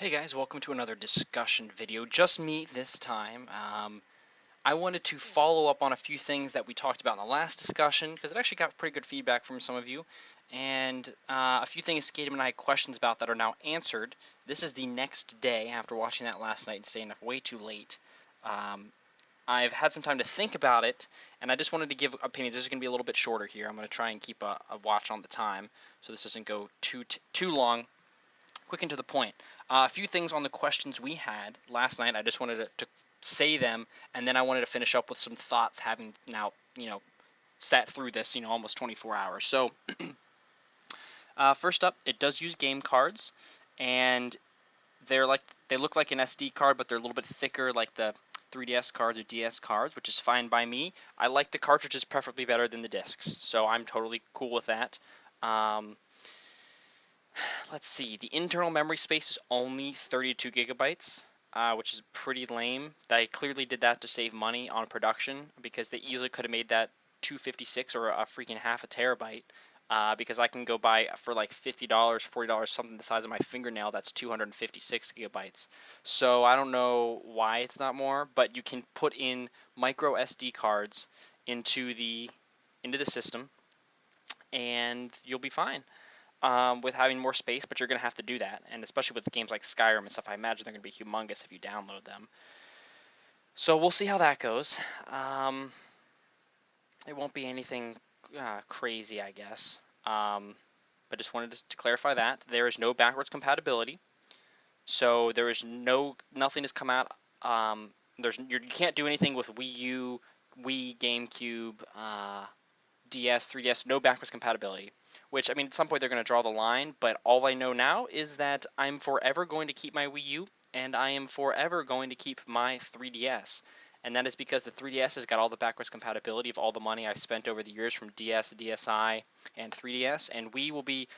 Hey guys, welcome to another discussion video. Just me this time. I wanted to follow up on a few things that we talked about in the last discussion because it actually got pretty good feedback from some of you, and a few things Skatem and I had questions about that are now answered. This is the next day after watching that last night and staying up way too late. Um, I've had some time to think about it, and I just wanted to give opinions. This is going to be a little bit shorter here. I'm going to try and keep a watch on the time so this doesn't go too long. Quick and to the point. A few things on the questions we had last night. I just wanted to say them, and then I wanted to finish up with some thoughts, having now sat through this almost 24 hours. So first up, it does use game cards, and they look like an SD card, but they're a little bit thicker, like the 3DS cards or DS cards, which is fine by me. I like the cartridges preferably better than the discs, so I'm totally cool with that. Let's see, the internal memory space is only 32 gigabytes, which is pretty lame. They clearly did that to save money on production because they easily could have made that 256 or a freaking half a terabyte. Because I can go buy for like $50, $40, something the size of my fingernail, that's 256 gigabytes. So I don't know why it's not more, but you can put in micro SD cards into the system, and you'll be fine with having more space, but you're going to have to do that. And especially with games like Skyrim and stuff, I imagine they're going to be humongous if you download them. So we'll see how that goes. It won't be anything crazy, I guess. But just wanted to clarify that. There is no backwards compatibility. So there is nothing has come out. You can't do anything with Wii U, Wii, GameCube, DS, 3DS, no backwards compatibility. Which, I mean, at some point they're going to draw the line, but all I know now is that I'm forever going to keep my Wii U, and I am forever going to keep my 3DS. And that is because the 3DS has got all the backwards compatibility of all the money I've spent over the years from DS, DSi, and 3DS, and Wii will be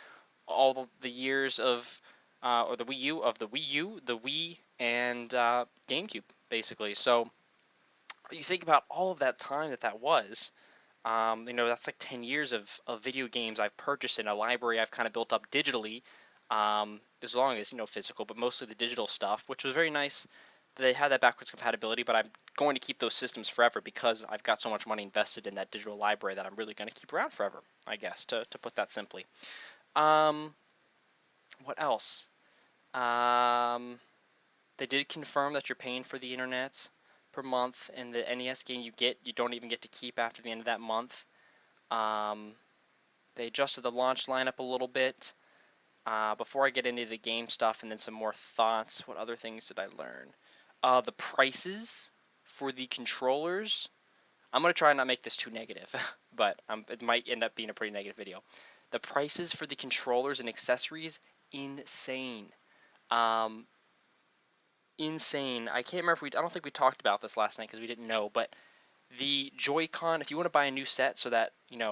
all the years of, or the Wii U, of the Wii U, the Wii, and GameCube, basically. So you think about all of that time that was, that's like 10 years of video games I've purchased in a library I've kind of built up digitally, as long as, physical, but mostly the digital stuff, which was very nice that they had that backwards compatibility, but I'm going to keep those systems forever because I've got so much money invested in that digital library that I'm really going to keep around forever, I guess, to put that simply. What else? They did confirm that you're paying for the internet per month, and the NES game you don't even get to keep after the end of that month. They adjusted the launch lineup a little bit. Before I get into the game stuff and then some more thoughts, what other things did I learn? The prices for the controllers. I'm going to try and not make this too negative, but it might end up being a pretty negative video. The prices for the controllers and accessories, insane. Insane. I can't remember I don't think we talked about this last night because we didn't know, but the Joy-Con, if you want to buy a new set so that,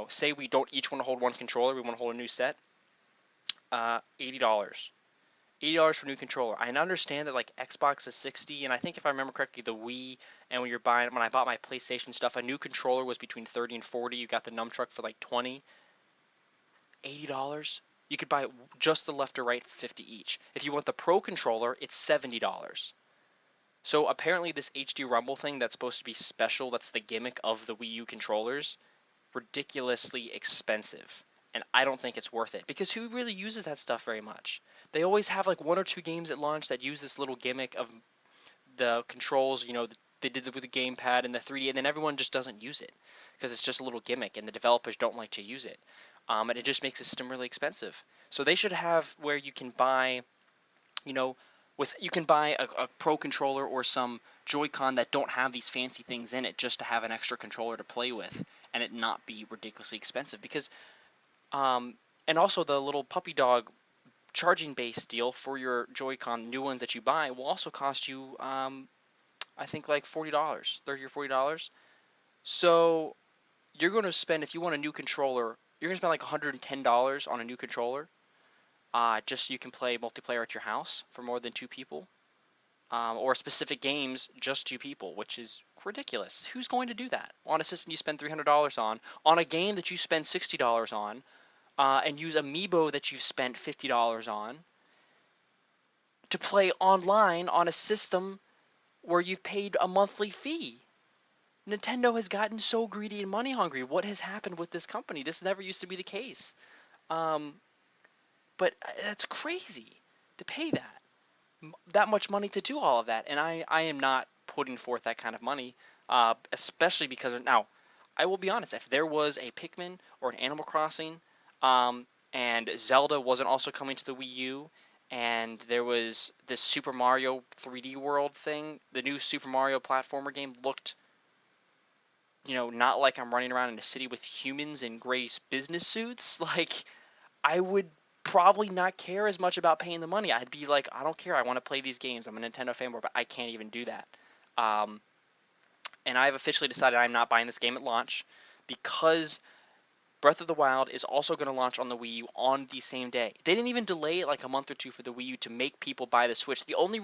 say we don't each want to hold one controller, we want to hold a new set, $80. $80 for a new controller. I understand that like Xbox is 60, and I think if I remember correctly, the Wii, and when I bought my PlayStation stuff, a new controller was between 30 and 40. You got the nunchuck for like 20. $80. You could buy just the left or right for 50 each. If you want the Pro controller, it's $70. So apparently this HD Rumble thing that's supposed to be special, that's the gimmick of the Wii U controllers, ridiculously expensive. And I don't think it's worth it, because who really uses that stuff very much? They always have like one or two games at launch that use this little gimmick of the controls, they did it with the gamepad and the 3D, and then everyone just doesn't use it because it's just a little gimmick and the developers don't like to use it. And it just makes the system really expensive. So they should have where you can buy, you can buy a Pro controller or some Joy-Con that don't have these fancy things in it just to have an extra controller to play with and it not be ridiculously expensive. Because, and also the little puppy dog charging base deal for your Joy-Con new ones that you buy will also cost you, I think like $40, $30 or $40. So you're going to spend, if you want a new controller, you're going to spend like $110 on a new controller. Just so you can play multiplayer at your house for more than two people, or specific games just two people, which is ridiculous. Who's going to do that on a system you spend $300 on a game that you spend $60 on, and use Amiibo that you've spent $50 on? to play online on a system where you've paid a monthly fee. Nintendo has gotten so greedy and money hungry. What has happened with this company? This never used to be the case. Um, but that's crazy to pay that much money to do all of that, and I am not putting forth that kind of money, especially because now, I will be honest, if there was a Pikmin or an Animal Crossing, and Zelda wasn't also coming to the Wii U, and there was this Super Mario 3D World thing, the new Super Mario platformer game looked, not like I'm running around in a city with humans in gray business suits, like, I would probably not care as much about paying the money. I'd be like, I don't care. I want to play these games. I'm a Nintendo fanboy, but I can't even do that. Um, and I've officially decided I'm not buying this game at launch because Breath of the Wild is also going to launch on the Wii U on the same day. They didn't even delay it like a month or two for the Wii U to make people buy the Switch. The only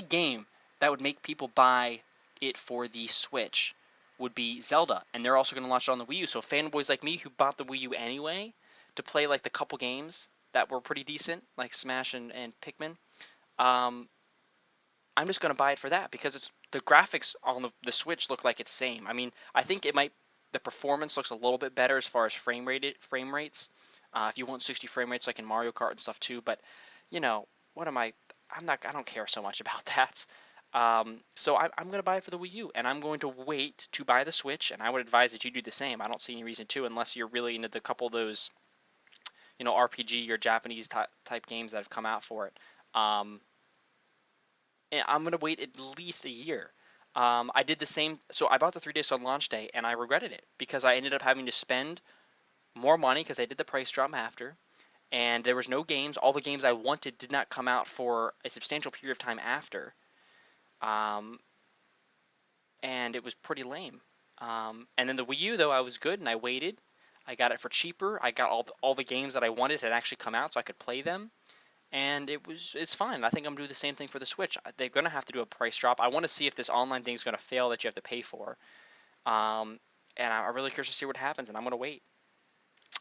game that would make people buy it for the Switch would be Zelda, and they're also going to launch it on the Wii U. So fanboys like me who bought the Wii U anyway to play like the couple games that were pretty decent, like Smash and Pikmin, um, I'm just going to buy it for that because the graphics on the Switch look like it's same. I mean, I think the performance looks a little bit better as far as frame rates. If you want 60 frame rates like in Mario Kart and stuff too, but what am I? I don't care so much about that. So I'm going to buy it for the Wii U, and I'm going to wait to buy the Switch, and I would advise that you do the same. I don't see any reason to, unless you're really into the couple of those, RPG or Japanese type games that have come out for it. Um, and I'm gonna wait at least a year. I did the same. So I bought the 3DS on launch day, and I regretted it because I ended up having to spend more money because they did the price drop after, and there was no games. All the games I wanted did not come out for a substantial period of time after, um, and it was pretty lame. And then the Wii U though, I was good, and I waited. I got it for cheaper. I got all the games that I wanted had actually come out, so I could play them, and it's fine. I think I'm gonna do the same thing for the Switch. They're gonna have to do a price drop. I want to see if this online thing is gonna fail that you have to pay for. Um, and I'm really curious to see what happens, and I'm gonna wait.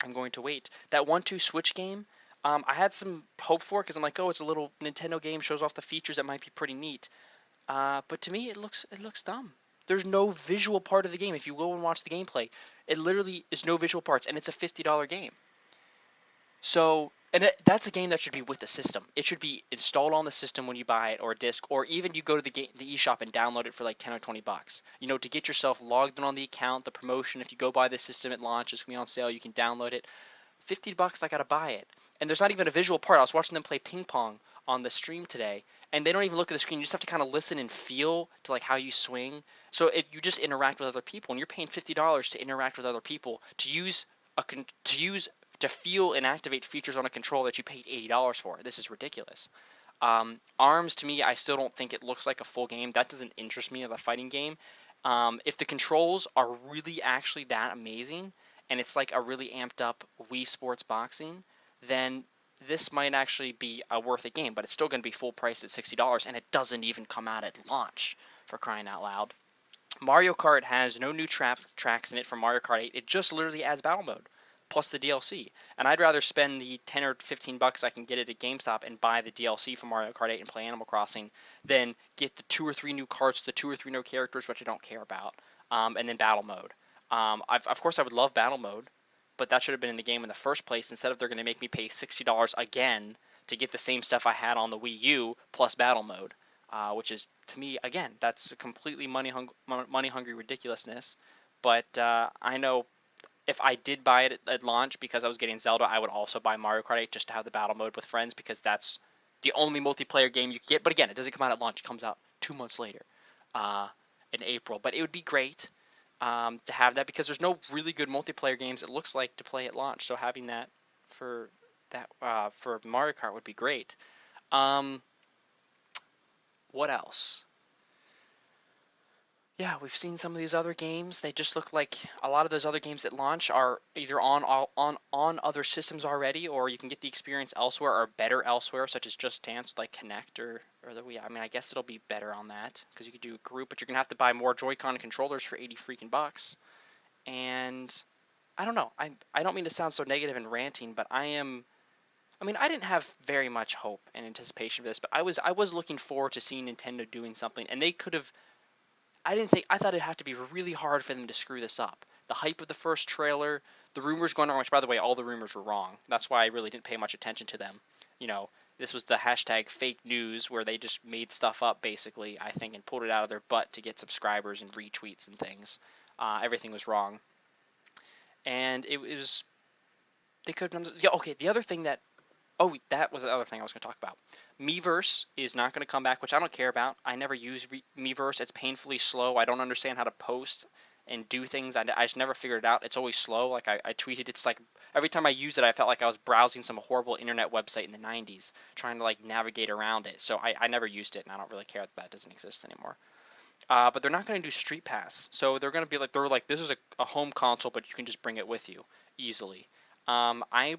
I'm going to wait. That 1-2 Switch game, I had some hope for because I'm like, oh, it's a little Nintendo game, shows off the features that might be pretty neat. But to me, it looks dumb. There's no visual part of the game. If you go and watch the gameplay, it literally is no visual parts, and it's a $50 game. So, and that's a game that should be with the system. It should be installed on the system when you buy it, or a disc, or even you go to the eShop and download it for like 10 or 20 bucks. To get yourself logged in on the account, the promotion. If you go buy the system at launch, it's gonna be on sale. You can download it. 50 bucks, I gotta buy it. And there's not even a visual part. I was watching them play ping pong on the stream today, and they don't even look at the screen. You just have to kind of listen and feel to like how you swing. So you just interact with other people, and you're paying $50 to interact with other people to use to feel and activate features on a controller that you paid $80 for. This is ridiculous. ARMS, to me, I still don't think it looks like a full game. That doesn't interest me as a fighting game. If the controls are really actually that amazing, and it's like a really amped up Wii Sports Boxing, then this might actually be a worth a game, but it's still going to be full price at $60, and it doesn't even come out at launch, for crying out loud. Mario Kart has no new tracks in it from Mario Kart 8. It just literally adds battle mode plus the DLC. And I'd rather spend the 10 or 15 bucks I can get it at GameStop and buy the DLC for Mario Kart 8 and play Animal Crossing than get the 2 or 3 new carts, the 2 or 3 new characters, which I don't care about, and then battle mode. Of course, I would love battle mode, but that should have been in the game in the first place. Instead of they're going to make me pay $60 again to get the same stuff I had on the Wii U plus battle mode, which is, to me, again, that's a completely money-hungry ridiculousness. But I know if I did buy it at launch because I was getting Zelda, I would also buy Mario Kart 8 just to have the battle mode with friends because that's the only multiplayer game you can get. But again, it doesn't come out at launch. It comes out 2 months later in April. But it would be great to have that because there's no really good multiplayer games, it looks like, to play at launch. So having that for Mario Kart would be great. What else? Yeah, we've seen some of these other games. They just look like a lot of those other games at launch are either on other systems already, or you can get the experience elsewhere or better elsewhere, such as Just Dance, like Connect or the Wii. I mean, I guess it'll be better on that because you could do a group, but you're gonna have to buy more Joy-Con controllers for 80 freaking bucks. And I don't know. I don't mean to sound so negative and ranting, but I mean, I didn't have very much hope and anticipation for this, but I was looking forward to seeing Nintendo doing something, and they could have. I thought it'd have to be really hard for them to screw this up. The hype of the first trailer, the rumors going on, which by the way, all the rumors were wrong. That's why I really didn't pay much attention to them. You know, this was the hashtag fake news where they just made stuff up basically, I think, and pulled it out of their butt to get subscribers and retweets and things. Everything was wrong, and it was they could have done. Yeah, okay. The other thing that Oh, that was the other thing I was going to talk about. Miiverse is not going to come back, which I don't care about. I never use Miiverse. It's painfully slow. I don't understand how to post and do things. I just never figured it out. It's always slow. Like I tweeted, it's like every time I use it, I felt like I was browsing some horrible internet website in the 90s, trying to like navigate around it. So I never used it, and I don't really care that that doesn't exist anymore. But they're not going to do Street Pass. So they're going to be like, this is a home console, but you can just bring it with you easily. I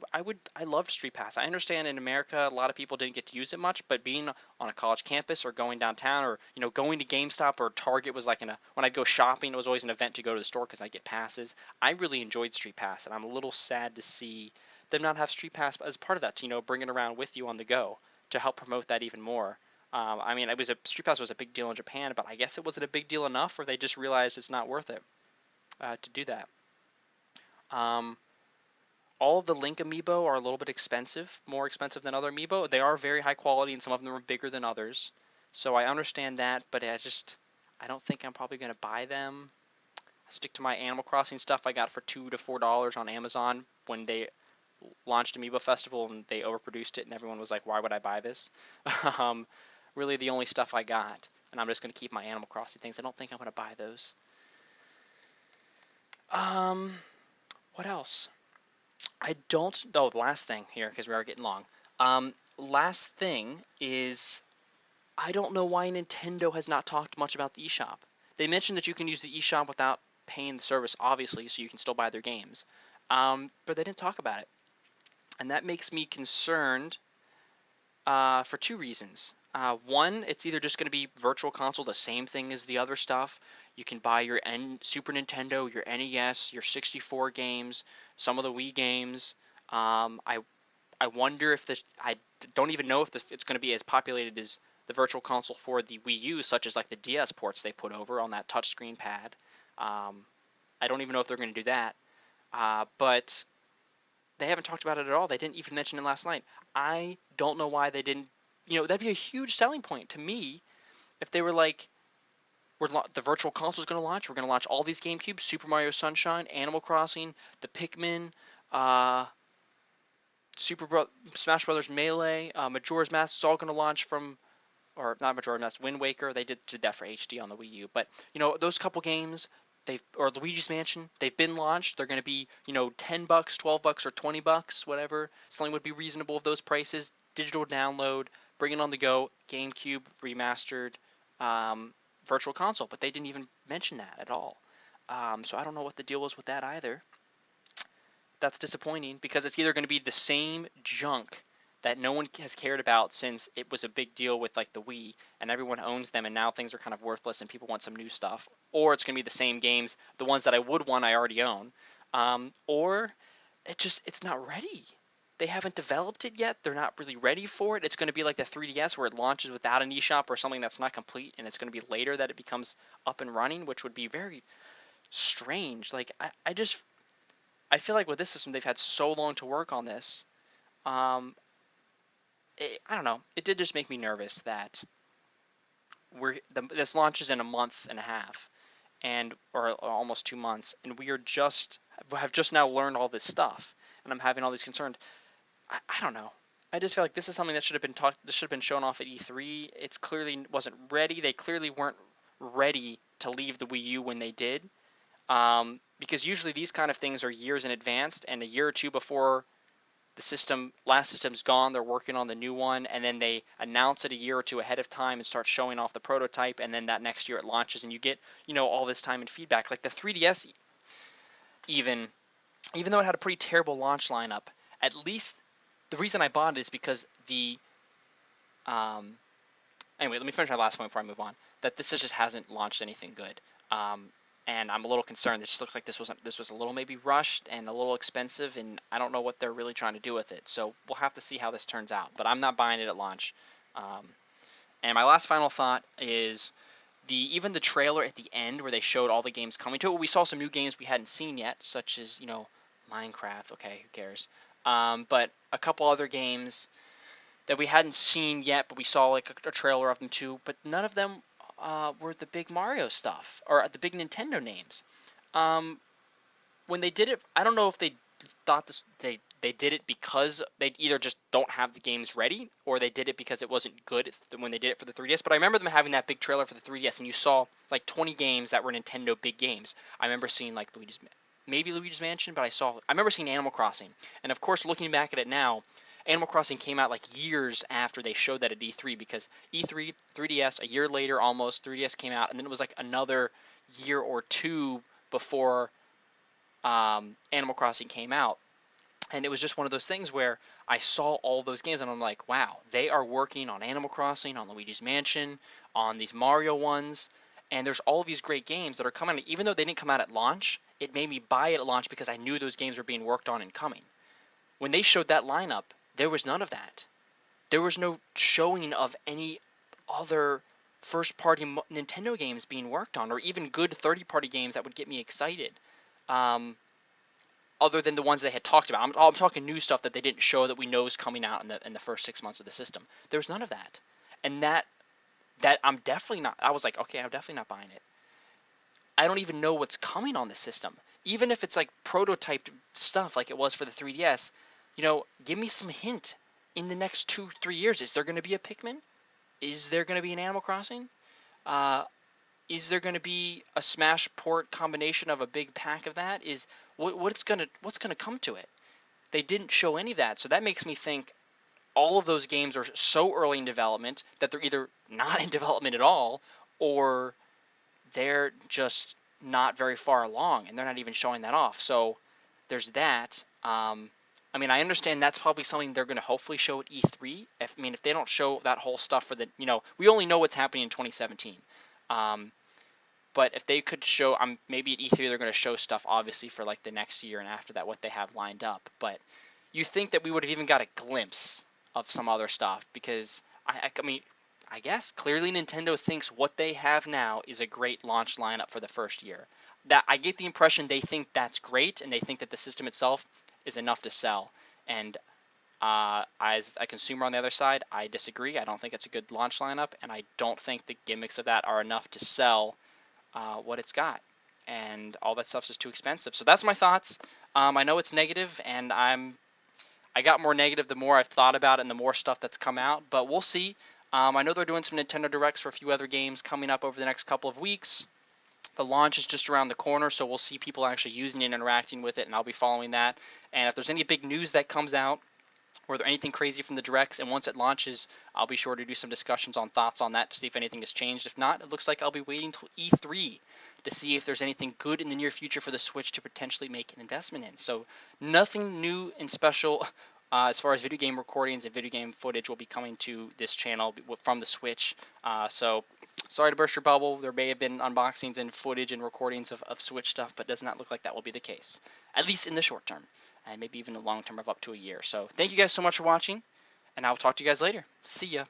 loved Street Pass. I understand in America a lot of people didn't get to use it much, but being on a college campus or going downtown or going to GameStop or Target was like when I'd go shopping, it was always an event to go to the store because I get passes. I really enjoyed Street Pass, and I'm a little sad to see them not have Street Pass as part of that. To bring it around with you on the go to help promote that even more. I mean, Street Pass was a big deal in Japan, but I guess it wasn't a big deal enough, or they just realized it's not worth it to do that. Um, all of the Link amiibo are a little bit expensive, more expensive than other amiibo. They are very high quality, and some of them are bigger than others. So I understand that, but I don't think I'm probably going to buy them. I stick to my Animal Crossing stuff I got for $2 to $4 on Amazon when they launched Amiibo Festival and they overproduced it, and everyone was like, "Why would I buy this?" um, really, the only stuff I got, and I'm just going to keep my Animal Crossing things. I don't think I'm going to buy those. Um, what else? I don't. Oh, the last thing here, because we are getting long. Last thing is I don't know why Nintendo has not talked much about the eShop. They mentioned that you can use the eShop without paying the service, obviously, so you can still buy their games. But they didn't talk about it, and that makes me concerned for two reasons. One, it's either just going to be Virtual Console, the same thing as the other stuff. You can buy your Super Nintendo, your NES, your 64 games, some of the Wii games. I wonder if this. I don't even know if it's going to be as populated as the Virtual Console for the Wii U, such as like the DS ports they put over on that touchscreen pad. I don't even know if they're going to do that. But they haven't talked about it at all. They didn't even mention it last night. I don't know why they didn't. That'd be a huge selling point to me if they were like, the Virtual Console is going to launch. We're going to launch all these GameCubes: Super Mario Sunshine, Animal Crossing, the Pikmin, Smash Brothers Melee, Majora's Mask is all going to launch from, or not Majora's Mask, Wind Waker. They did that for HD on the Wii U, but those couple games. Or Luigi's Mansion, they've been launched. They're going to be, $10, $12, or $20, whatever. Something would be reasonable of those prices. Digital download, bring it on the go, GameCube remastered, Virtual Console. But they didn't even mention that at all. So I don't know what the deal was with that either. That's disappointing because it's either going to be the same junk that no one has cared about since it was a big deal with like the Wii and everyone owns them and now things are kind of worthless and people want some new stuff, or it's going to be the same games, the ones that I would want I already own, or it's not ready. They haven't developed it yet. They're not really ready for it. It's going to be like the 3DS where it launches without an eShop or something that's not complete, and it's going to be later that it becomes up and running, which would be very strange. Like I feel like with this system they've had so long to work on this. Um, I don't know. It did just make me nervous that this launches in a month and a half, or almost 2 months, and we have just now learned all this stuff, and I'm having all these concerns. I don't know. I just feel like this is something that should have been talked. This should have been shown off at E3. It's clearly wasn't ready. They clearly weren't ready to leave the Wii U when they did, because usually these kind of things are years in advance, and a year or two before the last system's gone, they're working on the new one, and then they announce it a year or two ahead of time and start showing off the prototype, and then that next year it launches, and you get all this time and feedback. Like the 3DS, even though it had a pretty terrible launch lineup, at least the reason I bought it is because anyway, let me finish my last point before I move on. That this just hasn't launched anything good. and I'm a little concerned. It just looks like this was a little maybe rushed and a little expensive, and I don't know what they're really trying to do with it. So we'll have to see how this turns out. But I'm not buying it at launch. Um, and my last final thought is even the trailer at the end where they showed all the games coming to it. We saw some new games we hadn't seen yet, such as Minecraft. Okay, who cares? But a couple other games that we hadn't seen yet, but we saw like a trailer of them too. But none of them were the big Mario stuff or the big Nintendo names. Um, when they did it, I don't know if they thought they did it because they either just don't have the games ready or they did it because it wasn't good when they did it for the 3DS. But I remember them having that big trailer for the 3DS, and you saw like 20 games that were Nintendo big games. I remember seeing like maybe Luigi's Mansion, but I remember seeing Animal Crossing, and of course looking back at it now, Animal Crossing came out like years after they showed that at E3 because E3, 3DS, a year later almost, 3DS came out, and then it was like another year or two before Animal Crossing came out. And it was just one of those things where I saw all those games and I'm like, wow, they are working on Animal Crossing, on Luigi's Mansion, on these Mario ones, and there's all of these great games that are coming. Even though they didn't come out at launch, it made me buy it at launch because I knew those games were being worked on and coming. When they showed that lineup, there was none of that. There was no showing of any other first-party Nintendo games being worked on, or even good third-party games that would get me excited. Um, Other than the ones they had talked about. I'm talking new stuff that they didn't show that we know is coming out in the first 6 months of the system. There was none of that, and that I'm definitely not. I was like, okay, I'm definitely not buying it. I don't even know what's coming on the system, even if it's like prototyped stuff like it was for the 3DS. Give me some hint in the next 2-3 years. Is there going to be a Pikmin? Is there going to be an Animal Crossing? Uh, is there going to be a Smash port combination of a big pack of that? What's gonna come to it? They didn't show any of that, so that makes me think all of those games are so early in development that they're either not in development at all, or they're just not very far along, and they're not even showing that off. So there's that. I mean, I understand that's probably something they're going to hopefully show at E3. If they don't show that whole stuff for we only know what's happening in 2017. But if they could show, maybe at E3 they're going to show stuff obviously for like the next year and after that what they have lined up. But you think that we would have even got a glimpse of some other stuff because I guess clearly Nintendo thinks what they have now is a great launch lineup for the first year. That I get the impression they think that's great and they think that the system itself is enough to sell. And as a consumer on the other side, I disagree. I don't think it's a good launch lineup, and I don't think the gimmicks of that are enough to sell what it's got, and all that stuff's just too expensive. So that's my thoughts. I know it's negative, and I got more negative the more I've thought about it and the more stuff that's come out, but we'll see. I know they're doing some Nintendo Directs for a few other games coming up over the next couple of weeks. The launch is just around the corner, so we'll see people actually using it and interacting with it, and I'll be following that. And if there's any big news that comes out, or there anything crazy from the directs, and once it launches, I'll be sure to do some discussions on thoughts on that to see if anything has changed. If not, it looks like I'll be waiting until E3 to see if there's anything good in the near future for the Switch to potentially make an investment in. So nothing new and special as far as video game recordings and video game footage will be coming to this channel from the Switch. So sorry to burst your bubble. There may have been unboxings and footage and recordings of Switch stuff, but it does not look like that will be the case, at least in the short term, and maybe even the long term of up to a year. So thank you guys so much for watching, and I'll talk to you guys later. See ya.